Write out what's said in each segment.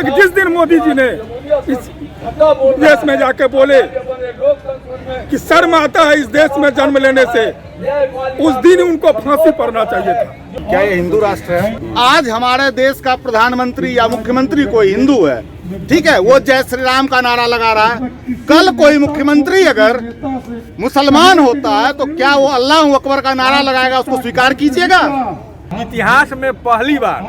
जिस दिन मोदी जी ने इस देश में जाके बोले कि शर्म आता है इस देश में जन्म लेने से, उस दिन उनको फांसी पड़ना चाहिए था। क्या ये हिंदू राष्ट्र है? आज हमारे देश का प्रधानमंत्री या मुख्यमंत्री कोई हिंदू है, ठीक है, वो जय श्री राम का नारा लगा रहा है। कल कोई मुख्यमंत्री अगर मुसलमान होता है तो क्या वो अल्लाह अकबर का नारा लगाएगा? उसको स्वीकार कीजिएगा। इतिहास में पहली बार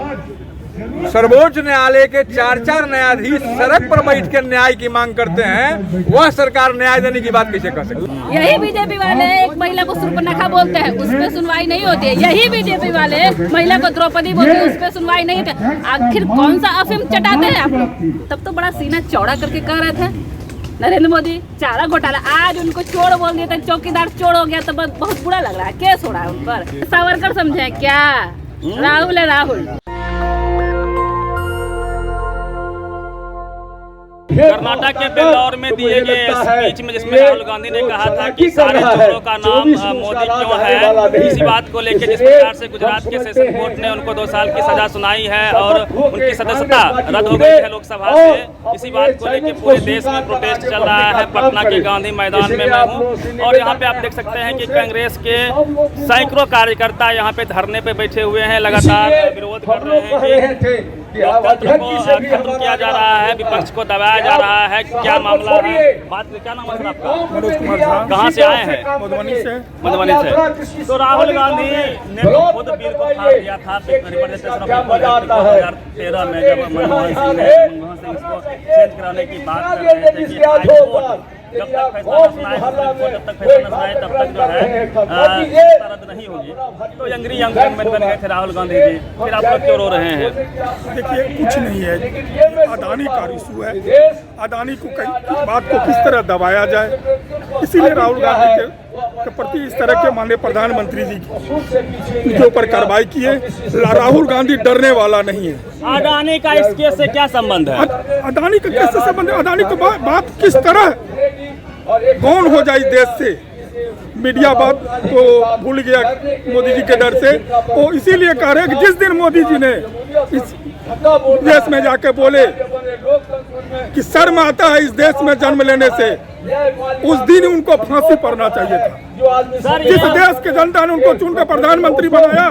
सर्वोच्च न्यायालय के 4 न्यायाधीश सड़क पर बैठ के न्याय की मांग करते हैं, वह सरकार न्याय देने की बात कैसे कर सकती है? यही बीजेपी वाले एक महिला को सुर्पनखा बोलते हैं, उस पर सुनवाई नहीं होती है। यही बीजेपी वाले महिला को द्रौपदी बोलते हैं, उस पर सुनवाई नहीं होती। आखिर कौन सा अफीम चटाते हैं आप लोग? तब तो बड़ा सीना चौड़ा करके कह रहे थे नरेंद्र मोदी चारा घोटाला, आज उनको चोर बोल दिया था, चौकीदार चोर हो गया तो बहुत बुरा लग रहा है। केस हो रहा है उन पर। सावरकर समझे क्या? राहुल है राहुल। कर्नाटक के बेल्लौर में दिए गए स्पीच में जिसमें राहुल गांधी ने कहा था कि सारे चोरों का नाम मोदी क्यों है, इसी बात को लेकर जिस प्रकार से गुजरात के सेशन कोर्ट ने उनको 2 साल की सजा सुनाई है और उनकी सदस्यता रद्द हो गई है लोकसभा से, इसी बात को लेकर पूरे देश में प्रोटेस्ट चल रहा है। पटना के गांधी मैदान में मैं हूँ और यहाँ पे आप देख सकते हैं कि कांग्रेस के सैकड़ों कार्यकर्ता यहाँ पे धरने पे बैठे हुए हैं, लगातार विरोध कर रहे हैं कि लोकतंत्र को खत्म किया जा रहा है, विपक्ष को दबाया जा रहा है। क्या मामला है? बात क्या नाम है आपका? मनोज कुमार झा। कहाँ से आए हैं? मधुबनी से। मधुबनी से। तो राहुल गांधी ने तो खुद बिल को फाड़ दिया था 2013 में, जब मनमोहन सिंह इसको चेंज कराने की बात कर रहे थे कि हाईकोर्ट जब तक फैसला न सुनाए, जब तक फैसला न सुनाए तब तक जो है रद्द नहीं होगी। तो यंगरी यंग बन गए थे राहुल गांधी जी, फिर आप लोग क्यों रो रहे हैं? देखिए कुछ नहीं है, अदानी का इशू है। अदानी को कई बात को किस तरह दबाया जाए, इसीलिए राहुल गांधी के प्रति इस तरह के माननीय प्रधानमंत्री जी के ऊपर कार्रवाई की है। राहुल गांधी डरने वाला नहीं है। अदानी का इस केस से क्या संबंध है? अदानी का केस से संबंध है। अदानी को बात किस तरह कौन हो जाए इस देश से, मीडिया बात को भूल गया मोदी जी के डर से। वो इसीलिए कह रहे हैं कि जिस दिन मोदी जी ने इस देश में जाके बोले कि शर्म आता है इस देश में जन्म लेने से, उस दिन उनको फांसी पड़ना चाहिए था। जिस देश के जनता ने उनको चुनकर प्रधानमंत्री बनाया,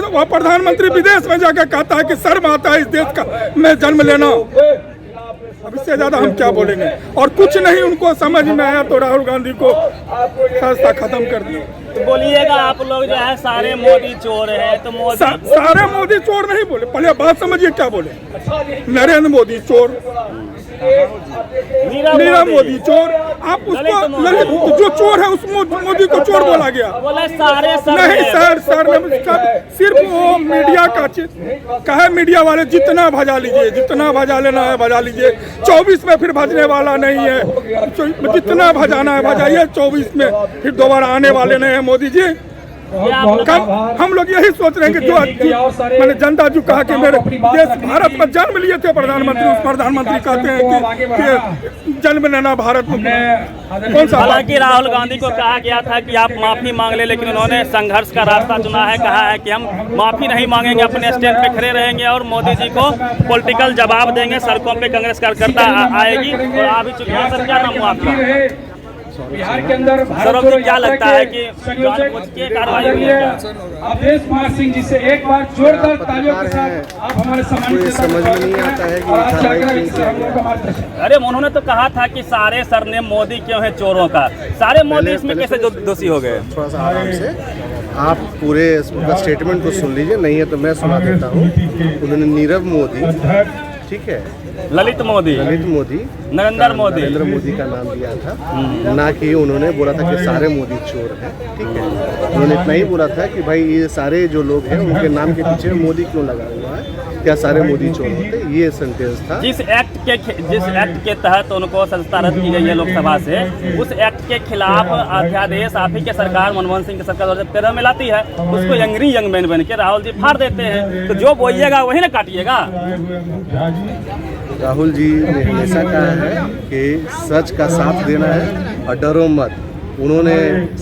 वो प्रधानमंत्री विदेश में जाकर कहता है कि शर्म आता है इस देश का में जन्म लेना। अब इससे ज्यादा हम क्या बोलेंगे? और कुछ नहीं उनको समझ में आया तो राहुल गांधी को रास्ता खत्म कर दिया। तो बोलिएगा आप लोग जो है सारे मोदी चोर है, तो मोदी सारे मोदी चोर नहीं बोले, पहले बात समझिए क्या बोले। नरेंद्र मोदी चोर, मीरा मोदी चोर। आप उसको जो चोर है उस मोदी को चोर बोला गया? बोले सारे नहीं सर, सिर्फ वो मीडिया का कहे, मीडिया वाले जितना भजा लीजिए, जितना भजा लेना है भजा लीजिए। 24 में फिर भजने वाला नहीं है, जितना भजाना है भजाइए। 24 में फिर दोबारा आने वाले नहीं है मोदी जी। हम लोग यही सोच रहे हैं कि जो मैंने जनता जो कहा कि मेरे देश भारत में जन्म लिए थे प्रधानमंत्री, उस प्रधानमंत्री कहते हैं कि जन्म लेना भारत में कौन सा? हालांकि राहुल गांधी को कहा गया था कि आप माफी मांग ले, लेकिन उन्होंने संघर्ष का रास्ता चुना है। कहा है कि हम माफी नहीं मांगेंगे, अपने स्टैंड पे खड़े रहेंगे और मोदी जी को पॉलिटिकल जवाब देंगे। सड़कों पे कांग्रेस कार्यकर्ता आएगी और आ भी चुके हैं। सर क्या नाम हुआ आपका? बिहार के अंदर सर क्या लगता है कि कार्रवाई हुई है? अवधेश कुमार सिंह जी से एक बार जोरदार तालियों के साथ आप हमारे समझ में नहीं आता है कि अरे उन्होंने तो कहा था कि सारे सरनेम मोदी क्यों है चोरों का, सारे मोदी इसमें कैसे दोषी हो गए? थोड़ा सा आराम से आप पूरे स्टेटमेंट को सुन लीजिए, नहीं है तो मैं सुना देता हूँ। उन्होंने नीरव मोदी, ठीक है, ललित मोदी, नरेंद्र मोदी का नाम दिया था, ना कि उन्होंने बोला था कि सारे मोदी चोर हैं। ठीक है, उन्होंने इतना ही बोला था कि भाई ये सारे जो लोग हैं उनके नाम के पीछे मोदी क्यों लगा हुआ है, क्या सारे मोदी चोर होते? ये सेंटेंस था। जिस एक्ट के तहत उनको सदस्यता रद्द की गई है लोकसभा से, उस एक्ट के खिलाफ अध्यादेश आप ही के सरकार, मनमोहन सिंह की सरकार 2013 में लाती है, उसको यंगरी यंग मैन बन के राहुल जी फाड़ देते हैं। तो जो बोइएगा वही ना काटिएगा। राहुल जी ने हमेशा कहा है कि सच का साथ देना है और डरो मत। उन्होंने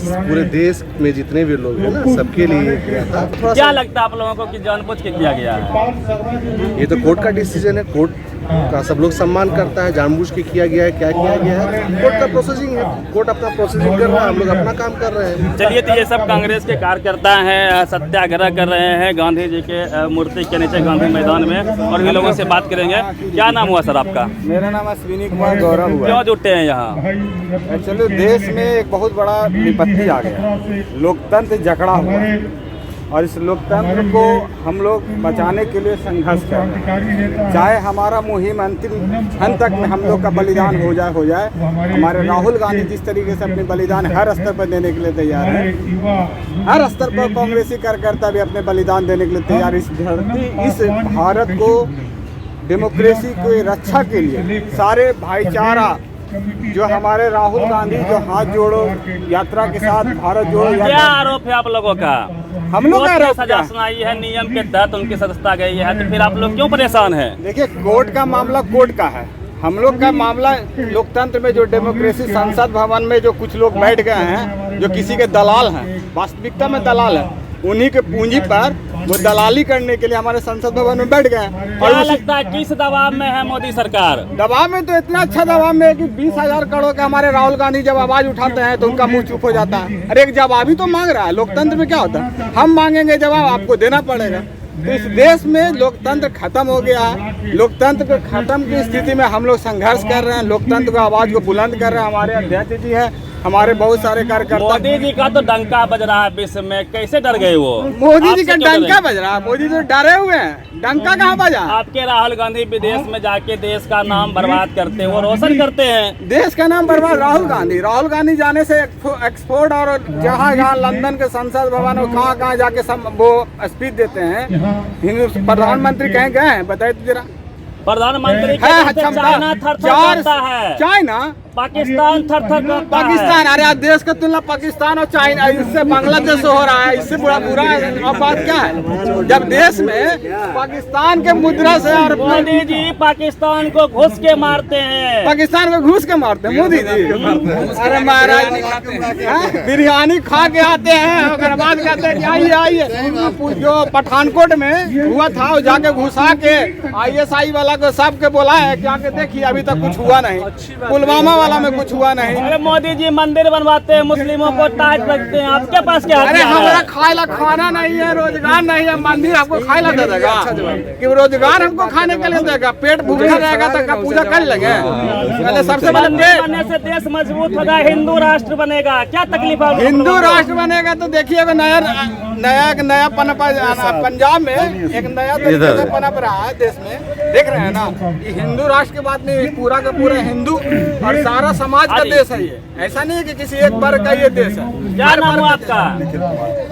पूरे देश में जितने भी लोग हैं ना, सबके लिए किया था। थोड़ा क्या सा लगता है आप लोगों को कि जानबूझ के किया गया है? ये तो कोर्ट का डिसीजन है, कोर्ट का सब लोग सम्मान करता है। जानबूझ के किया गया है, क्या किया गया है, कोर्ट का प्रोसेसिंग है, कोर्ट अपना प्रोसेसिंग कर रहा है, हम लोग अपना काम कर रहे हैं। चलिए, तो ये सब कांग्रेस के कार्यकर्ता हैं, सत्याग्रह कर रहे हैं गांधी जी के मूर्ति के नीचे गांधी मैदान में, और भी लोगों से बात करेंगे। क्या नाम हुआ सर आपका? मेरा नाम अश्विनी कुमार गौरव हुआ। क्यों जुटे हैं यहाँ? एक्चुअली देश में एक बहुत बड़ा विपत्ति आ गया, लोकतंत्र जकड़ा हुआ है, और इस लोकतंत्र को हम लोग बचाने के लिए संघर्ष कर रहे हैं। चाहे हमारा मुहिम अंतिम क्षण तक में हम लोग का बलिदान हो जाए। हमारे राहुल गांधी जिस तरीके से अपने बलिदान हर स्तर पर देने के लिए तैयार है, हर स्तर पर कांग्रेसी कार्यकर्ता भी अपने बलिदान देने के लिए तैयार। इस धरती, इस भारत को, डेमोक्रेसी की रक्षा के लिए सारे भाईचारा, जो हमारे राहुल गांधी जो हाथ जोड़ो यात्रा के साथ भारत जोड़ो क्या यात्रा, आरोप है आप लोगों का? हम लोग का आरोप सजा सुनाई है, नियम के तहत उनकी सदस्यता गई है, तो फिर आप लोग क्यों परेशान हैं? देखिए, कोर्ट का मामला कोर्ट का है, हम लोग का मामला लोकतंत्र में जो डेमोक्रेसी संसद भवन में जो कुछ लोग बैठ गए हैं, जो किसी के दलाल हैं, वास्तविकता में दलाल है, उन्हीं के पूंजी पर वो दलाली करने के लिए हमारे संसद भवन में बैठ गए। और लगता है किस दबाव में है मोदी सरकार? दबाव में तो इतना अच्छा दबाव में है कि 20,000 करोड़ का हमारे राहुल गांधी जब आवाज उठाते हैं तो उनका मुंह चुप हो जाता है। अरे एक जवाब ही तो मांग रहा है। लोकतंत्र में क्या होता है, हम मांगेंगे जवाब, आपको देना पड़ेगा। तो इस देश में लोकतंत्र खत्म हो गया है। लोकतंत्र को खत्म की स्थिति में हम लोग संघर्ष कर रहे हैं, लोकतंत्र को आवाज को बुलंद कर रहे हैं। हमारे अध्यक्ष जी हैं, हमारे बहुत सारे कार्यकर्ता। मोदी जी का तो डंका बज रहा है विश्व में, कैसे डर गए वो? मोदी जी का डंका बज रहा है, मोदी जी डरे हुए हैं, डंका कहाँ बजा? आपके राहुल गांधी विदेश में जाके देश का नाम बर्बाद करते हैं, वो रोशन करते हैं देश का नाम बर्बाद। राहुल गांधी जाने से एक्सपोर्ट और जहाँ लंदन के संसद भवन और कहाँ जाके वो स्पीच देते हैं। हिंदू प्रधानमंत्री कहीं गए हैं, बताइए तो जरा। प्रधानमंत्री चाइना थर-थर है, चाइना पाकिस्तान थर-थर करता है। पाकिस्तान, अरे देश का तुलना पाकिस्तान और चाइना, इससे बांग्लादेश हो रहा है, इससे बुरा अब बात क्या है? जब देश में पाकिस्तान के मुद्रा से और मोदी जी पाकिस्तान को घुस के मारते हैं, पाकिस्तान को घुस के मारते हैं मोदी जी। अरे महाराज, बिरयानी खा के आते हैं, उसके बाद कहते हैं कि आइए। जो पठानकोट में हुआ था, जाके घुसा के ISI वाला को सबके बोला है कि आके देखिए, अभी तक कुछ हुआ नहीं। पुलवामा वाला में कुछ हुआ नहीं। अरे मोदी जी मंदिर बनवाते हैं, मुस्लिमों को टाइट रखते हैं, आपके पास क्या? अरे हमारा खाएला खाना नहीं है, रोजगार नहीं है, मंदिर हमको खाएला दे देगा कि रोजगार हमको खाने के लिए देगा? पेट भूखा रहेगा तो पूजा कर लेंगे? पहले सबसे बनने से देश मजबूत होगा, हिंदू राष्ट्र बनेगा। क्या तकलीफ है? हिंदू राष्ट्र बनेगा तो देखिए नया पनप पंजाब में एक नया तरीके से पनप रहा है देश में, देख रहे हैं ना। ये हिंदू राष्ट्र की बात नहीं, पूरा का पूरा हिंदू और सारा समाज का देश है ये। ऐसा नहीं है कि किसी एक वर्ग का ये देश है। क्या नाम है आपका?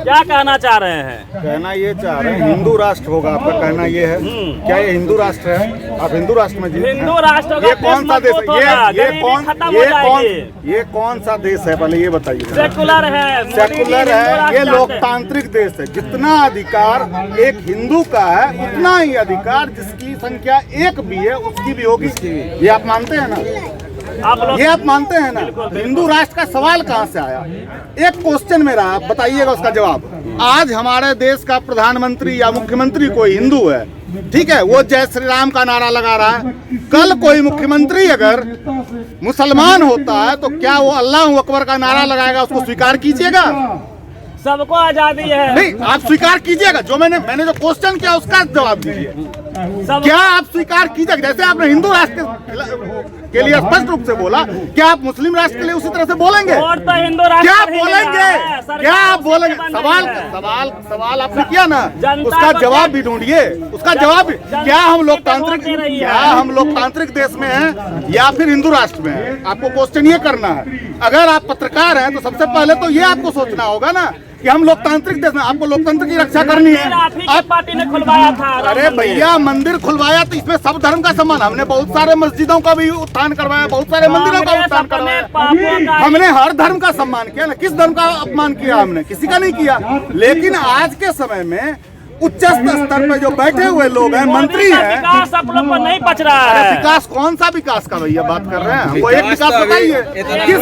क्या कहना चाह रहे हैं? कहना ये चाह रहे हैं हिंदू राष्ट्र होगा, आपका कहना ये है। क्या ये हिंदू राष्ट्र है? आप हिंदू राष्ट्र में जीते हैं। हिंदू राष्ट्र ये कौन सा देश है? ये कौन सा देश है, पहले ये बताइए। सेकुलर है, सेकुलर है, ये लोकतांत्रिक देश है। जितना अधिकार एक हिंदू का है, उतना ही अधिकार जिसकी संख्या एक भी है उसकी भी होगी। ये आप मानते हैं ना? ये आप मानते हैं ना? हिंदू राष्ट्र का सवाल कहाँ से आया? एक क्वेश्चन मेरा, आप बताइएगा उसका जवाब। आज हमारे देश का प्रधानमंत्री या मुख्यमंत्री कोई हिंदू है, ठीक है, वो जय श्री राम का नारा लगा रहा है। कल कोई मुख्यमंत्री अगर मुसलमान होता है तो क्या वो अल्लाह अकबर का नारा लगाएगा? उसको स्वीकार कीजिएगा? सबको आजादी है। नहीं, आप स्वीकार कीजिएगा। जो मैंने जो क्वेश्चन किया उसका जवाब दीजिए। क्या आप स्वीकार कीजिएगा? जैसे आपने हिंदू राष्ट्र के लिए स्पष्ट रूप से बोला, क्या आप मुस्लिम राष्ट्र के लिए उसी तरह से बोलेंगे? तो हिंदू राष्ट्र क्या बोलेंगे? क्या आप बोलेंगे? सवाल आपने किया ना, उसका जवाब भी ढूंढिए। उसका जवाब, क्या हम लोकतांत्रिक देश में हैं या फिर हिंदू राष्ट्र में हैं? आपको क्वेश्चन ये करना है। अगर आप पत्रकार हैं तो सबसे पहले तो ये आपको सोचना होगा ना कि हम लोकतांत्रिक देश में, आपको लोकतंत्र की रक्षा करनी है। आप पार्टी ने खुलवाया था। अरे भैया, मंदिर खुलवाया तो इसमें सब धर्म का सम्मान। हमने बहुत सारे मस्जिदों का भी उत्थान करवाया, बहुत सारे मंदिरों का उत्थान करवाया। हमने हर धर्म का सम्मान किया ना। किस धर्म का अपमान किया हमने? किसी का नहीं किया। लेकिन आज के समय में उच्च स्तर पे जो बैठे हुए लोग हैं, मंत्री हैं, विकास आप लोग को नहीं बच रहा अरे है। विकास कौन सा विकास का भैया बात कर रहे हैं? हमको एक विकास बताइए। किस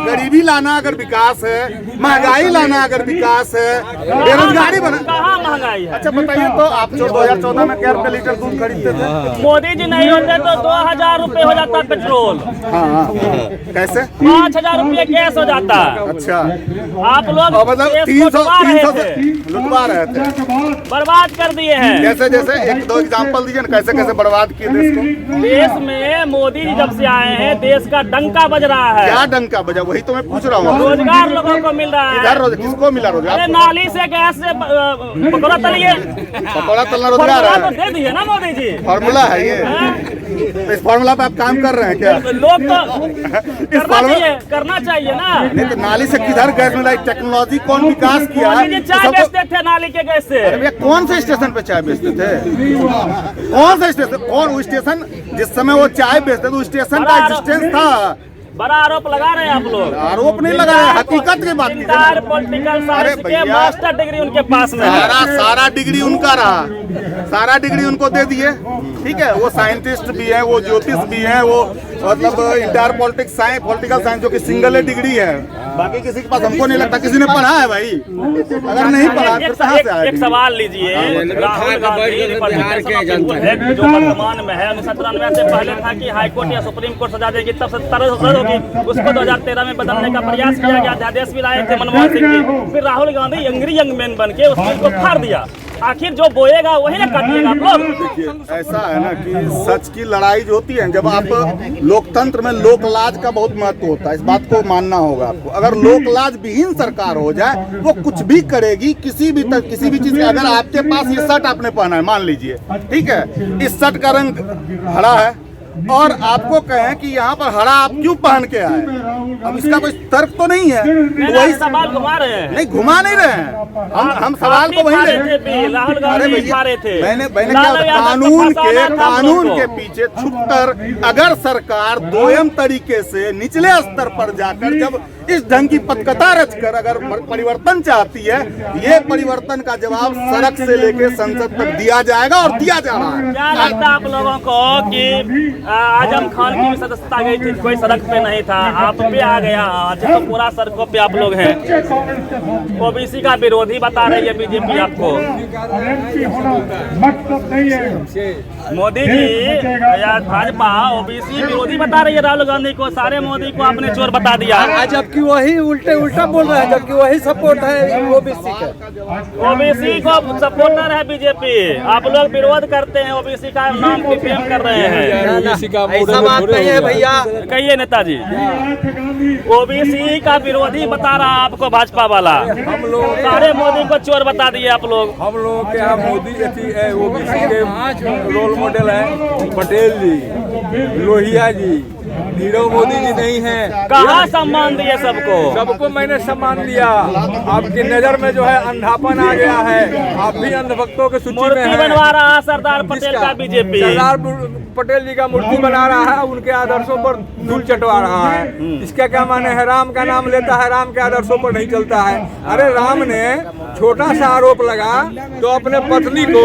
गरीबी लाना अगर विकास है, महंगाई लाना अगर विकास है, बेरोजगारी बना, कहाँ महंगाई है? अच्छा बताइए तो आप 2014 में क्या रुपये लीटर दूध खरीदते थे? मोदी जी नहीं होते तो 2000 रुपए हो जाता पेट्रोल, हाँ कैसे? 5000 रुपए गैस हो जाता। अच्छा आप लोग और मतलब देश 300 को डुबा रहे थे, लुटवा रहे थे। बर्बाद कर दिए हैं। जैसे जैसे एक दो एग्जांपल दीजिए ना, कैसे कैसे बर्बाद किए देश को? देश में मोदी जी जब से आए हैं देश का डंका बज रहा है। क्या डंका बजा? वही तो मैं पूछ रहा हूँ। रोजगार लोगों को मिल रहा इधर है। किसको मिला अरे रोजगार? नाली से गैस से पकौड़ा तलिए, पकौड़ा तलना रोजगार फॉर्मूला तो है? दे दिए ना मोदी जी। फॉर्मूला है ये? हैं? इस फॉर्मूला पे आप काम कर रहे हैं क्या? लोग तो करना चाहिए ना। नहीं तो नाली से किधर गैस मिला? टेक्नोलॉजी कौन विकास किया? मोदी जी चाय बेचते थे नाली के गैस से। अरे भैया कौन से स्टेशन पे चाय बेचते थे? कौन सा स्टेशन? कौन वो स्टेशन जिस समय वो चाय बेचते थे, उस स्टेशन का एग्जिस्टेंस था? बड़ा आरोप लगा रहे हैं आप लोग। आरोप नहीं लगा है, हकीकत की बात कीजिए ना। पॉलिटिकल अरे साइंस के भैया, मास्टर डिग्री उनके पास में है। सारा डिग्री उनका रहा, सारा डिग्री उनको दे दिए। ठीक है, वो साइंटिस्ट भी हैं, वो ज्योतिष भी हैं, वो मतलब इंटायर पॉलिटिकल साइंस जो कि सिंगल डिग्री है, बाकी किसी के पास हमको नहीं लगता किसी ने पढ़ा है भाई। अगर नहीं पढ़ा फिर कहाँ से आएगा? एक सवाल लीजिए, राहुल गांधी जो वर्तमान में है 1997 से पहले था कि हाईकोर्ट या सुप्रीम कोर्ट सजा देगी, तब 17 होगी, उसको 2013 में बदलने का प्रयास किया गया, अध्यादेश भी लाए थे मनमोहन सिंह जी। फिर Rahul Gandhi angry young man बन के उसको फाड़ दिया। आखिर जो बोएगा वही ना काटिएगा आप लोग। ऐसा है ना कि सच की लड़ाई जो होती है, जब आप लोकतंत्र में लोकलाज का बहुत महत्व होता है, इस बात को मानना होगा आपको। अगर लोकलाज विहीन सरकार हो जाए, वो कुछ भी करेगी, किसी भी चीज। अगर आपके पास ये शर्ट आपने पहना है, मान लीजिए, ठीक है, इस शर्ट का रंग हरा है और आपको कहें कि यहाँ पर हरा आप क्यों पहन के आए, अब इसका कोई तर्क तो नहीं है। तो वही सवाल घुमा रहे हैं। नहीं, घुमा नहीं रहे हैं, हम सवाल को वही ले। राहुल गांधी फाड़े थे। मैंने क्या कानून के पीछे छुपकर अगर सरकार दोयम तरीके से निचले स्तर पर जाकर जब इस ढंग की पटकथा रचकर अगर परिवर्तन चाहती है, ये परिवर्तन का जवाब सड़क से लेकर संसद तक दिया जाएगा और दिया जा रहा है। क्या लगता है आप लोगों को कि आजम खान की भी सदस्यता गई थी, कोई सड़क पे नहीं था, आप पे आ गया, आज तो पूरा सड़कों पे आप लोग हैं। ओबीसी का विरोधी बता रही है बीजेपी आपको। मोदी जी या भाजपा ओबीसी विरोधी बता रही है राहुल गांधी को, सारे मोदी को आपने चोर बता दिया। जबकि वही उल्टा बोल रहा है, जबकि वही सपोर्ट है ओबीसी का। ओबीसी को सपोर्टर है बीजेपी, आप लोग विरोध करते हैं, ओबीसी का नाम डिफेम कर रहे हैं। ऐसा बात नहीं है भैया। कहिए नेताजी, ओबीसी का विरोधी बता रहा आपको भाजपा वाला। हम लोग सारे मोदी को चोर बता दिए आप लोग। हम लोग के यहाँ मोदी ओबीसी के रोल मॉडल है पटेल जी, लोहिया जी, नीरव मोदी जी नहीं है। कहाँ सम्मान दिए सबको मैंने सम्मान दिया। आपकी नजर में जो है अंधापन आ गया है, आप भी अंधभक्तों के सूची में हैं। बनवा रहा है सरदार पटेल का बीजेपी। सरदार पटेल जी का मूर्ति बना रहा है, उनके आदर्शों पर धूल चटवा रहा है। इसका क्या माने है? राम का नाम लेता है, राम के आदर्शों पर नहीं चलता है। अरे राम ने छोटा सा आरोप लगा तो अपने पत्नी को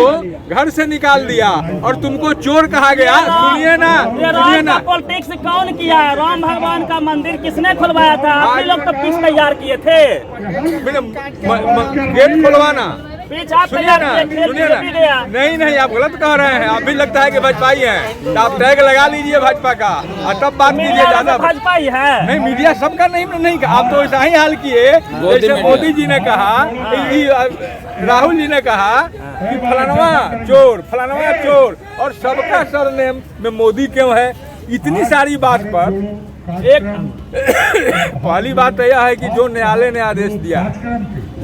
घर से निकाल दिया और तुमको चोर कहा गया। सुनिए ना, पॉलिटिक्स कौन किया? राम भगवान का मंदिर किसने खुलवाया था? आप लोग तो पिच तैयार किए थे। गेट खुलवाना, सुनिए ना, नहीं आप गलत कह रहे हैं। आप भी लगता है कि भाजपाई हैं, तो आप टैग लगा लीजिए भाजपा का और तब बात कीजिए। ज्यादा भाजपाई है नहीं, मीडिया सबका नहीं। आप तो ऐसा ही हाल किए जैसे मोदी जी ने कहा, राहुल जी ने कहा कि फलानवा चोर और सबका सरनेम में मोदी क्यों है। इतनी सारी बात पर एक पहली बात तो यह है कि जो न्यायालय ने आदेश दिया,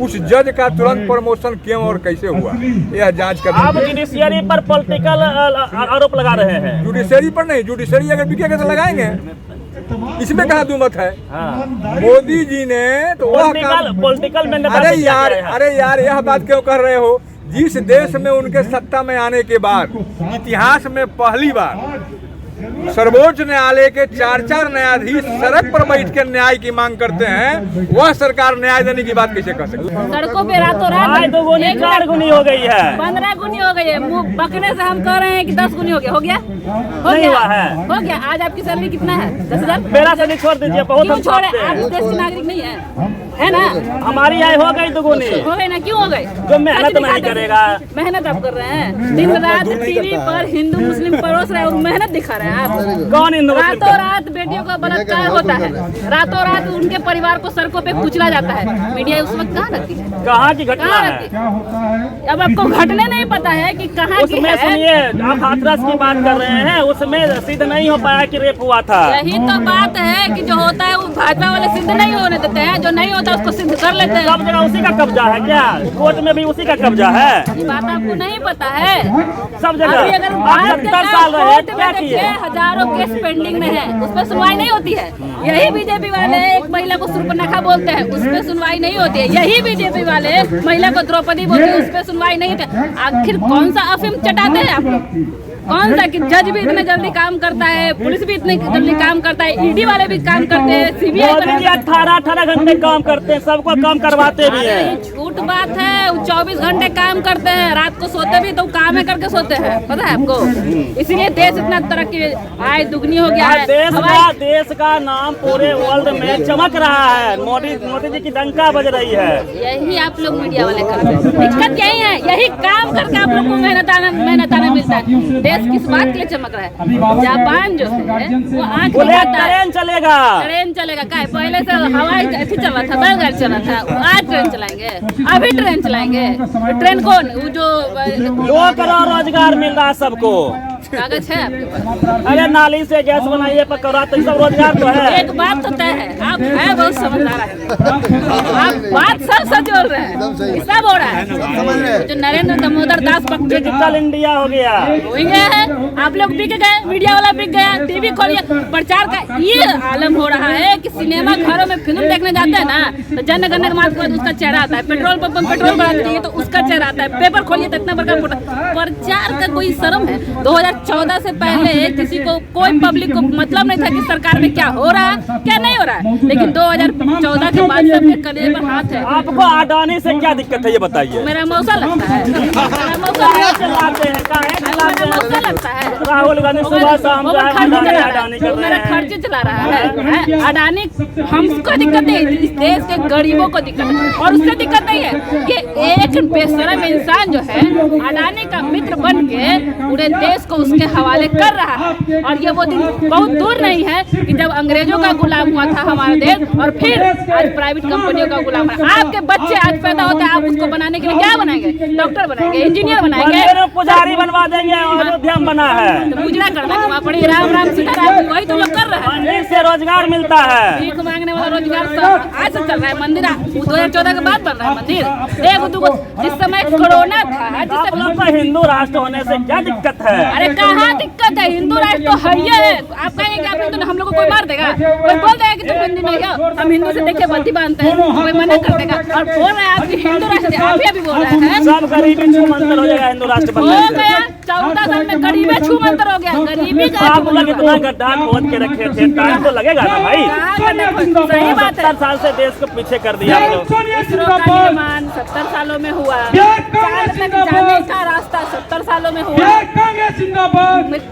उस जज का तुरंत प्रमोशन क्यों और कैसे हुआ, यह जांच कर। आप जुडिशियरी पर पॉलिटिकल आरोप लगा रहे हैं। जुडिशरी पर नहीं, जुडिशरी अगर बिकेगा तो लगाएंगे, इसमें कहा दुमत है। मोदी जी ने तो पॉलिटिकल में। अरे यार यह बात क्यों कर रहे हो? जिस देश में उनके सत्ता में आने के बाद इतिहास में पहली बार सर्वोच्च न्यायालय के 4 न्यायाधीश सड़क पर बैठ के न्याय की मांग करते हैं, वह सरकार न्याय देने की बात कैसे कर सकती है? सड़कों पे रातों रात 2 गुनी 4 गुनी हो गई है, 15 गुनी हो गई है। मुंह बकने से हम कह रहे हैं कि 10 गुनी हो गया। हो गया नहीं हुआ है। हो गया। आज आपकी सैलरी कितना है? 10,000। मेरा सैलरी छोड़ दीजिए, बहुत क्यों हम छोड़े? छापते आप हैं। देश के नागरिक नहीं है ना? हमारी आय हो गई 2 गुनी। हो गई ना? क्यों हो गई? जो मेहनत नहीं करेगा। मेहनत आप कर रहे हैं, दिन रात टीवी पर हिंदू मुस्लिम परोस रहे हैं और मेहनत दिखा रहे हैं आप। कौन हिंदू मुस्लिम? रातों रात बेटियों का बलात्कार होता है, रातों रात उनके परिवार को सड़कों पे कुचला जाता है। मीडिया उस वक्त कहाँ रहती है? कहाँ की घटना कहाँ है? रहती है? अब आपको घटने नहीं पता है कि कहाँ की उसमें है। सुनिए, आप हाथरस की बात कर रहे हैं, उसमें सिद्ध नहीं हो पाया कि रेप हुआ था। यही तो बात है कि जो होता है वो भाजपा वाले सिद्ध नहीं होने देते हैं, जो नहीं होता उसको सिद्ध कर लेते हैं। सब जगह उसी का कब्जा है क्या? कोर्ट में भी उसी का कब्जा है? ये बात आपको नहीं पता है। सब जगह अभी अगर आप बात 70 साल रहे, कोर्ट क्या में किए? देखिए, हजारों केस पेंडिंग में है, उस पर सुनवाई नहीं होती है। यही बीजेपी वाले एक महिला को सुर्पनखा बोलते हैं, उस पर सुनवाई नहीं होती है। यही बीजेपी वाले महिला को द्रौपदी बोलते हैं, उस पर सुनवाई नहीं होती है। आखिर कौन सा अफीम चटाते हैं आप लोग? कौन सा कि जज भी इतने जल्दी काम करता है, पुलिस भी इतने जल्दी काम करता है, ईडी वाले भी काम करते हैं, सीबीआई मोदी जी 18 घंटे काम करते हैं, सबको काम करवाते भी हैं। ये झूठ बात है। वो 24 घंटे काम करते हैं, रात को सोते भी तो काम करके सोते हैं, पता है आपको? इसीलिए देश इतना तरक्की, आय दुगनी हो गया है। देश का नाम पूरे वर्ल्ड में चमक रहा है। मोदी जी की डंका बज रही है। यही आप लोग मीडिया वाले करते हैं। दिक्कत यही है, यही काम करके आप लोग को मेहनताना मिलता है। देश किस बात के लिए चमक रहा है? जापान जो है वो आँख ट्रेन चलेगा, ट्रेन चलेगा। क्या है? पहले से हवाई ऐसे चल रहा था, बैलगाड़ी चल रहा था, आज ट्रेन चलाएंगे, अभी ट्रेन चलाएंगे। ट्रेन कौन? वो जो 2 करोड़ रोजगार मिल रहा है सबको। कागज है आपके पास? अरे नाली से गैस बनाइए, पकड़ा तो सब रोजगार तो है। एक बात तो तय है, आप है बहुत समझदार है, आप बात सच बोल रहे हैं, सब हो रहा है। जो नरेंद्र दामोदर दास डिजिटल इंडिया हो गया, हो गया है। आप लोग बिक गए, मीडिया वाला बिक गया, टीवी खोलिए, प्रचार का ये आलम हो रहा है कि सिनेमा घरों में फिल्म देखने जाते हैं ना, तो जनगणना के बाद उसका चेहरा आता है, पेट्रोल पंप पर पेट्रोल बढ़ाते हैं तो उसका चेहरा आता है, पेपर खोलिए तो इतना बड़ा प्रचार का कोई शर्म है? 2014 से पहले किसी को, कोई पब्लिक को मतलब नहीं था कि सरकार में क्या हो रहा है क्या नहीं हो रहा है, लेकिन 2014 के बाद सबके कलेजे पर हाथ है। आपको अडानी से क्या दिक्कत है ये बताइए? मेरा मौसा लगता है, मेरा मौसा लगता है। राहुल गांधी सुबह शाम अडानी मेरा खर्च चला रहा है। अडानी, हमको दिक्कत है, इस देश के गरीबों को दिक्कत है। और उससे दिक्कत नहीं है कि एक बेशरम इंसान जो है अडानी का मित्र बन के पूरे देश को उसके हवाले कर रहा है। और ये वो दिन बहुत दूर नहीं है कि जब अंग्रेजों का गुलाम हुआ था हमारा देश, और फिर आज प्राइवेट कंपनियों का गुलाम है। आपके बच्चे आज पैदा होते हैं, आप उसको बनाने के लिए क्या बनाएंगे? डॉक्टर बनाएंगे, इंजीनियर बनाएंगे, पुजारी बनवा देंगे। अयोध्या में बना है तो पूजना करना कि वहाँ पड़ी राम राम सीताराम, वही तो लोग कर रहे हैं। इससे रोजगार मिलता है। भीख मांगने वाला रोजगार सब आज से चल रहा है। मंदिर 2014 के बाद बन रहा है मंदिर। एक दो जिस समय कोरोना था, जिस आप लोग को हिंदू राष्ट्र होने से क्या दिक्कत है? अरे कहाँ दिक्कत है? हिंदू राष्ट्र तो है ही है। आप कहेंगे कि आप हिंदू, हम लोग को कोई मार देगा? कोई बोल देगा कि तुम हिंदू नहीं हो? हम हिंदू से देख के बत्ती बांधते हैं, कोई मना कर देगा? और बोल रहे हैं आप कि हिंदू राष्ट्र, आप भी अभी बोल रहे हैं सब गरीबी छूमंतर हो जाएगा हिंदू राष्ट्र बनने हो से। गया। 14 साल में गरीबी छूमंतर हो गया। गरीबी का आप लोग इतना गड्ढा खोद के रखे थे, टाइम तो लगेगा ना भाई। सही बात है। 70 साल से देश को पीछे कर दिया आप लोग। इसरो का निर्माण 70 सालों में हुआ। चांद तक जाने का रास्ता 70 सालों में हुआ।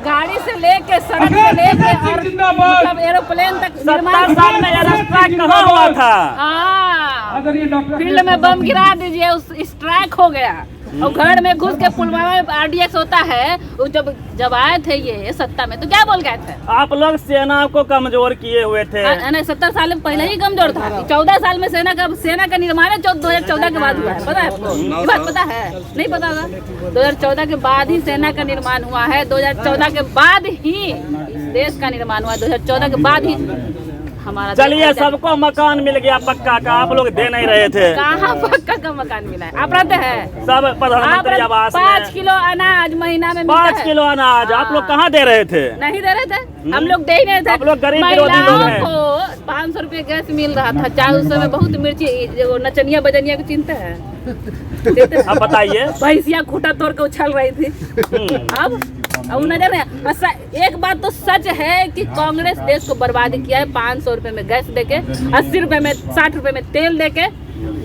गाड़ी से लेके, सड़क से लेके और मतलब एरोप्लेन तक 70 साल में एयर स्ट्राइक कहाँ हुआ था? हाँ, फील्ड में बम गिरा दीजिए, उस स्ट्राइक हो गया। और घर में घुस के पुलवामा में RDX होता है। वो जब आए थे ये सत्ता में तो क्या बोल गए थे? आप लोग सेना को कमजोर किए हुए थे। नहीं, 70 साल में पहले ही कमजोर था। 14 साल में सेना का निर्माण 2014 के बाद हुआ है, पता है आपको? ये बात पता है? नहीं पता था? 2014 के बाद ही सेना का निर्माण हुआ है। 2014 के बाद ही इस देश का निर्माण हुआ है। 2014 के बाद ही हमारा। चलिए, सबको मकान मिल गया पक्का का, आप लोग दे नहीं रहे थे। कहाँ पक्का का मकान मिला है? आप रहते हैं सब प्रधानमंत्री आवास 5 किलो अनाज महीना में 5 किलो अनाज आप लोग कहाँ दे रहे थे? नहीं दे रहे थे, हम लोग दे ही नहीं थे। आप लोग गरीब विरोधी लोग हैं। को 500 रुपये गैस मिल रहा था। 400 में बहुत मिर्ची, जो नचनिया बजनिया की चिंता है। अब बताइए। भैंसिया खूटा तोड़ के उछल रही थी। अब अब वो नजर नहीं। एक बात तो सच है कि कांग्रेस देश को बर्बाद किया है। 500 रुपए में गैस देके, 80 रुपए में, 60 रुपए में तेल देके,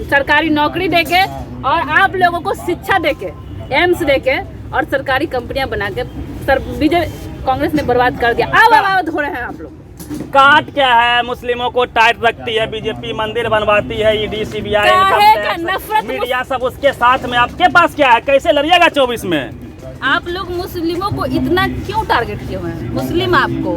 सरकारी नौकरी देके, और आप लोगों को शिक्षा देके, एम्स देके और सरकारी कंपनियां बना के कांग्रेस ने बर्बाद कर दिया। अब हो रहे हैं आप लोग। काट क्या है, मुस्लिमों को टाइट रखती है बीजेपी, मंदिर बनवाती है, ईडी सीबीआई मीडिया सब उसके साथ में। आपके पास क्या है, कैसे लड़िएगा 24 में? आप लोग मुस्लिमों को इतना क्यों टारगेट किए हुए हैं? मुस्लिम आपको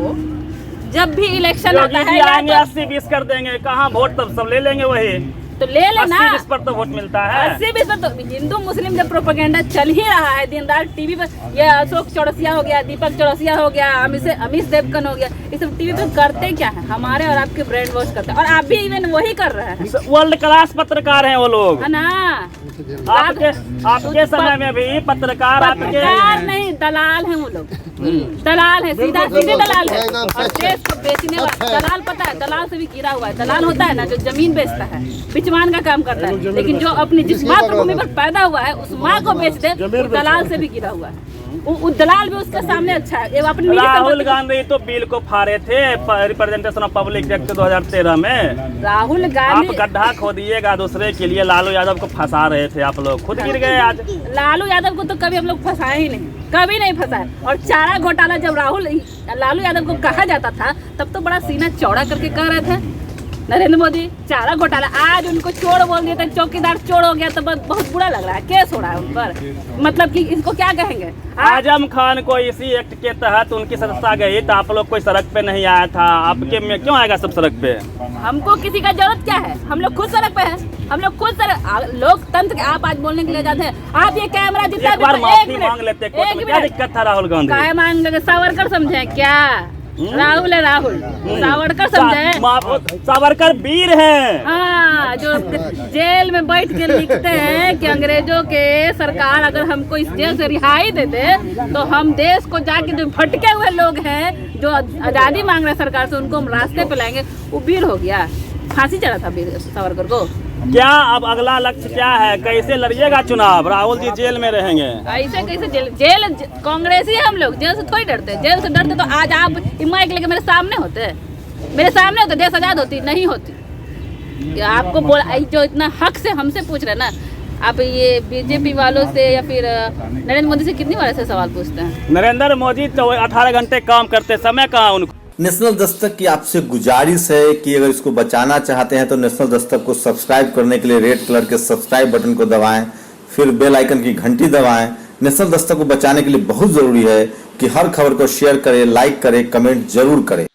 जब भी इलेक्शन आता है 80-20 कर देंगे, कहाँ वोट तब सब ले लेंगे वही, तो ले लेना। 80-20 पर तो वोट मिलता है। 80-20 पर तो हिंदू मुस्लिम जब प्रोपेगेंडा चल ही रहा है दिन रात टीवी पर, ये अशोक चौरसिया हो गया, दीपक चौरसिया हो गया, अमित देवगन हो गया, ये सब टीवी पे करते क्या है? हमारे और आपके ब्रेन वॉश करते हैं, और आप भी इवन वही कर रहे हैं। वर्ल्ड क्लास पत्रकार हैं वो लोग, है ना? आपके समय में भी पत्रकार नहीं, दलाल हैं वो लोग। दलाल है, सीधे दलाल है। और देश को बेचने वाला दलाल, पता है दलाल से भी गिरा हुआ है। दलाल होता है ना जो जमीन बेचता है, बिचवान का काम करता है, लेकिन जो अपनी जिस मातृभूमि पर पैदा हुआ है उस माँ को बेच दे, वो दलाल से भी गिरा हुआ है। वो दलाल भी उसके सामने अच्छा है। अपनी राहुल गांधी तो बिल को फाड़े थे, रिप्रेजेंटेशन ऑफ पब्लिक एक्ट 2013 में। राहुल गांधी, आप गड्ढा खोदिएगा दूसरे के लिए, लालू यादव को फंसा रहे थे आप लोग, खुद गिर गए आज। लालू यादव को तो कभी हम लोग फंसाए ही नहीं, कभी नहीं फंसाए। और चारा घोटाला जब लालू यादव को कहा जाता था तब तो बड़ा सीना चौड़ा करके कह रहे थे नरेंद्र मोदी चारा घोटाला। आज उनको चोर बोल दिया, चौकीदार चोर हो गया, तो बहुत बुरा लग रहा है। केस हो रहा है उन पर, मतलब कि इसको क्या कहेंगे? आजम खान को इसी एक्ट के तहत उनकी सदस्यता गई, तो आप लोग कोई सड़क पे नहीं आया था, आपके में क्यों आएगा सब सड़क पे? हमको किसी का जरूरत क्या है? हम लोग खुद सड़क पे हैं, हम लोग खुद लोकतंत्र के। आप आज बोलने के लिए जाते हैं, आप ये कैमरा जितना एक बार माफी मांग लेते, क्या दिक्कत था? राहुल गांधी क्या मांग लेंगे? सावरकर समझे क्या? राहुल है, राहुल सावरकर समझे? सावरकर वीर हैं। हाँ, जो जेल में बैठ के लिखते हैं कि अंग्रेजों के सरकार अगर हमको इस जेल से रिहाई दे दे तो हम देश को जाके, जो भटके हुए लोग हैं जो आजादी मांग रहे सरकार से, उनको हम रास्ते पे लाएंगे। वो वीर हो गया, फांसी चढ़ा था वीर सावरकर को। क्या अब अगला लक्ष्य क्या है, कैसे लड़िएगा चुनाव? राहुल जी जेल में रहेंगे, ऐसे कैसे जेल कांग्रेस ही हम लोग जेल से थोड़ी डरते। जेल से डरते तो आज आप माइक लेके मेरे सामने होते, देश आजाद होती नहीं होती। आपको जो इतना हक से हमसे पूछ रहे ना, आप ये बीजेपी वालों से या फिर नरेंद्र मोदी से कितनी बार ऐसे सवाल पूछते हैं? नरेंद्र मोदी 18 घंटे काम करते, समय कहाँ उनको? नेशनल दस्तक की आपसे गुजारिश है कि अगर इसको बचाना चाहते हैं तो नेशनल दस्तक को सब्सक्राइब करने के लिए रेड कलर के सब्सक्राइब बटन को दबाएं, फिर बेल आइकन की घंटी दबाएं। नेशनल दस्तक को बचाने के लिए बहुत जरूरी है कि हर खबर को शेयर करें, लाइक करें, कमेंट जरूर करें।